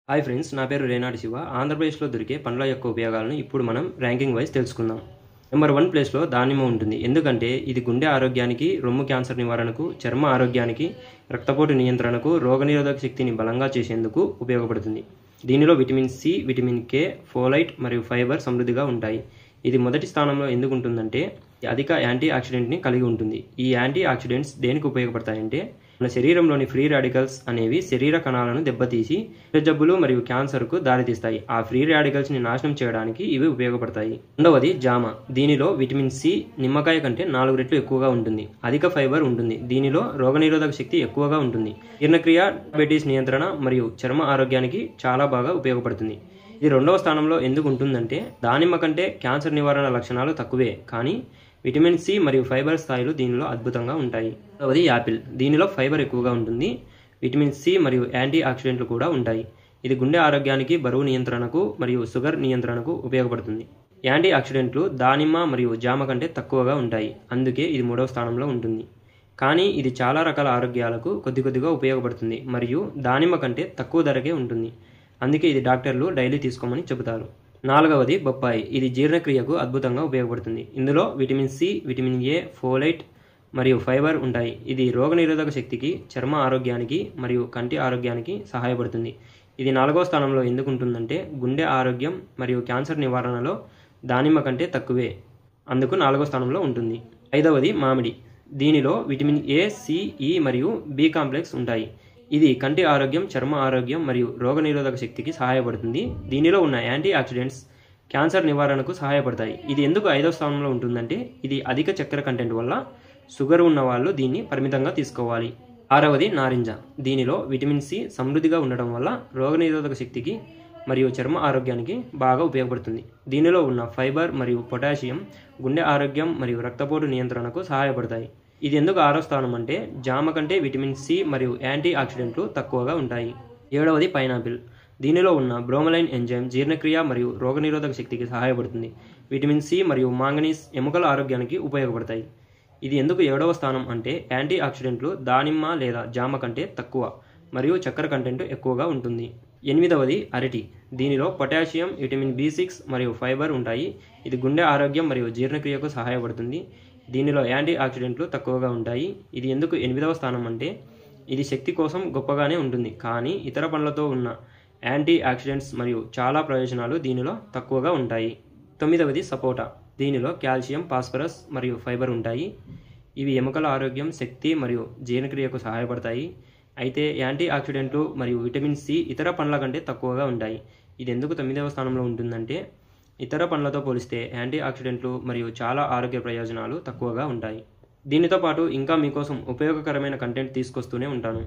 Hi friends, నా పేరు రేనాడి శివ. ఆంధ్రప్రదేశ్లో దొరికే పండ్ల యొక్క ఉపయోగాలను ఇప్పుడు మనం ర్యాంకింగ్ వైజ్ తెలుసుకుందాం. నెంబర్ 1 ప్లేస్లో దానిమ్మ ఉంటుంది. ఎందుకంటే ఇది గుండె ఆరోగ్యానికి, రొమ్ము క్యాన్సర్ నివారణకు, చర్మ ఆరోగ్యానికి, రక్తపోటు నియంత్రణకు, రోగనిరోధక శక్తిని బలంగా చేసేందుకు ఉపయోగపడుతుంది. దీనిలో vitamin C, vitamin K, folate మరియు ఫైబర్ సమృద్ధిగా ఉంటాయి. ఇది మొదటి స్థానంలో ఎందుకు ఉంటుందంటే అధిక యాంటీ ఆక్సిడెంట్ని కలిగి ఉంటుంది. ఈ యాంటీ ఆక్సిడెంట్స్ దేనికి ఉపయోగపడతాయంటే మన శరీరంలోని ఫ్రీ రాడికల్స్ అనేవి శరీర కణాలను దెబ్బతీసి జబ్బులు మరియు క్యాన్సర్కు దారితీస్తాయి. ఆ ఫ్రీ రాడికల్స్ని నాశనం చేయడానికి ఇవి ఉపయోగపడతాయి. రెండవది జామ. దీనిలో విటమిన్ సి నిమ్మకాయ కంటే 4 రెట్లు ఎక్కువగా ఉంటుంది. అధిక ఫైబర్ ఉంటుంది. దీనిలో రోగనిరోధక శక్తి ఎక్కువగా ఉంటుంది. జీర్ణక్రియ, డయాబెటీస్ నియంత్రణ మరియు చర్మ ఆరోగ్యానికి చాలా బాగా ఉపయోగపడుతుంది. ఇది 2వ స్థానంలో ఎందుకు ఉంటుందంటే దానిమ్మ కంటే క్యాన్సర్ నివారణ లక్షణాలు తక్కువే, కానీ విటమిన్ సి మరియు ఫైబర్ స్థాయిలు దీనిలో అద్భుతంగా ఉంటాయి. రెండవది యాపిల్. దీనిలో ఫైబర్ ఎక్కువగా ఉంటుంది. విటమిన్ సి మరియు యాంటీ ఆక్సిడెంట్లు కూడా ఉంటాయి. ఇది గుండె ఆరోగ్యానికి, బరువు నియంత్రణకు మరియు షుగర్ నియంత్రణకు ఉపయోగపడుతుంది. యాంటీ ఆక్సిడెంట్లు దానిమ్మ మరియు జామ కంటే తక్కువగా ఉంటాయి. అందుకే ఇది 3వ స్థానంలో ఉంటుంది. కానీ ఇది చాలా రకాల ఆరోగ్యాలకు కొద్దిగా ఉపయోగపడుతుంది మరియు దానిమ్మ కంటే తక్కువ ధరకే ఉంటుంది. అందుకే ఇది డాక్టర్లు డైలీ తీసుకోమని చెబుతారు. 4వది బొప్పాయి. ఇది జీర్ణక్రియకు అద్భుతంగా ఉపయోగపడుతుంది. ఇందులో vitamin C, vitamin A, folate మరియు ఫైబర్ ఉంటాయి. ఇది రోగనిరోధక శక్తికి, చర్మ ఆరోగ్యానికి మరియు కంటి ఆరోగ్యానికి సహాయపడుతుంది. ఇది 4వ స్థానంలో ఎందుకు ఉంటుందంటే గుండె ఆరోగ్యం మరియు క్యాన్సర్ నివారణలో దానిమ్మ కంటే తక్కువే, అందుకు 4వ స్థానంలో ఉంటుంది. 5వది మామిడి. దీనిలో విటమిన్ ఏ, సి, ఈ మరియు బి కాంప్లెక్స్ ఉంటాయి. ఇది కంటి ఆరోగ్యం, చర్మ ఆరోగ్యం మరియు రోగనిరోధక శక్తికి సహాయపడుతుంది. దీనిలో ఉన్న యాంటీ ఆక్సిడెంట్స్ క్యాన్సర్ నివారణకు సహాయపడతాయి. ఇది ఎందుకు 5వ స్థానంలో ఉంటుందంటే ఇది అధిక చక్కెర కంటెంట్ వల్ల షుగర్ ఉన్న వాళ్ళు దీన్ని పరిమితంగా తీసుకోవాలి. 6వది నారింజ. దీనిలో విటమిన్ సి సమృద్ధిగా ఉండడం వల్ల రోగనిరోధక శక్తికి మరియు చర్మ ఆరోగ్యానికి బాగా ఉపయోగపడుతుంది. దీనిలో ఉన్న ఫైబర్ మరియు పొటాషియం గుండె ఆరోగ్యం మరియు రక్తపోటు నియంత్రణకు సహాయపడతాయి. ఇది ఎందుకు 6వ స్థానం అంటే జామ కంటే విటమిన్ సి మరియు యాంటీ ఆక్సిడెంట్లు తక్కువగా ఉంటాయి. 7వది పైనాపిల్. దీనిలో ఉన్న బ్రోమలైన్ ఎంజైమ్ జీర్ణక్రియ మరియు రోగనిరోధక శక్తికి సహాయపడుతుంది. విటమిన్ సి మరియు మాంగనీస్ ఎముకల ఆరోగ్యానికి ఉపయోగపడతాయి. ఇది ఎందుకు 7వ స్థానం అంటే యాంటీ ఆక్సిడెంట్లు దానిమ్మ లేదా జామ కంటే తక్కువ మరియు చక్కెర కంటెంట్ ఎక్కువగా ఉంటుంది. 8వది అరటి. దీనిలో పొటాషియం, విటమిన్ బి6 మరియు ఫైబర్ ఉంటాయి. ఇది గుండె ఆరోగ్యం మరియు జీర్ణక్రియకు సహాయపడుతుంది. దీనిలో యాంటీ ఆక్సిడెంట్లు తక్కువగా ఉంటాయి. ఇది ఎందుకు 8వ స్థానం అంటే ఇది శక్తి కోసం గొప్పగానే ఉంటుంది, కానీ ఇతర పండ్లతో ఉన్న యాంటీ ఆక్సిడెంట్స్ మరియు చాలా ప్రయోజనాలు దీనిలో తక్కువగా ఉంటాయి. 9వది సపోటా. దీనిలో కాల్షియం, ఫాస్ఫరస్ మరియు ఫైబర్ ఉంటాయి. ఇవి ఎముకల ఆరోగ్యం, శక్తి మరియు జీర్ణక్రియకు సహాయపడతాయి. అయితే యాంటీ ఆక్సిడెంట్లు మరియు విటమిన్ సి ఇతర పండ్ల కంటే తక్కువగా ఉంటాయి. ఇది ఎందుకు 9వ స్థానంలో ఉంటుందంటే ఇతర పండ్లతో పోలిస్తే యాంటీ ఆక్సిడెంట్లు మరియు చాలా ఆరోగ్య ప్రయోజనాలు తక్కువగా ఉంటాయి. దీనితో పాటు ఇంకా మీకోసం ఉపయోగకరమైన కంటెంట్ తీసుకొస్తూనే ఉంటాను.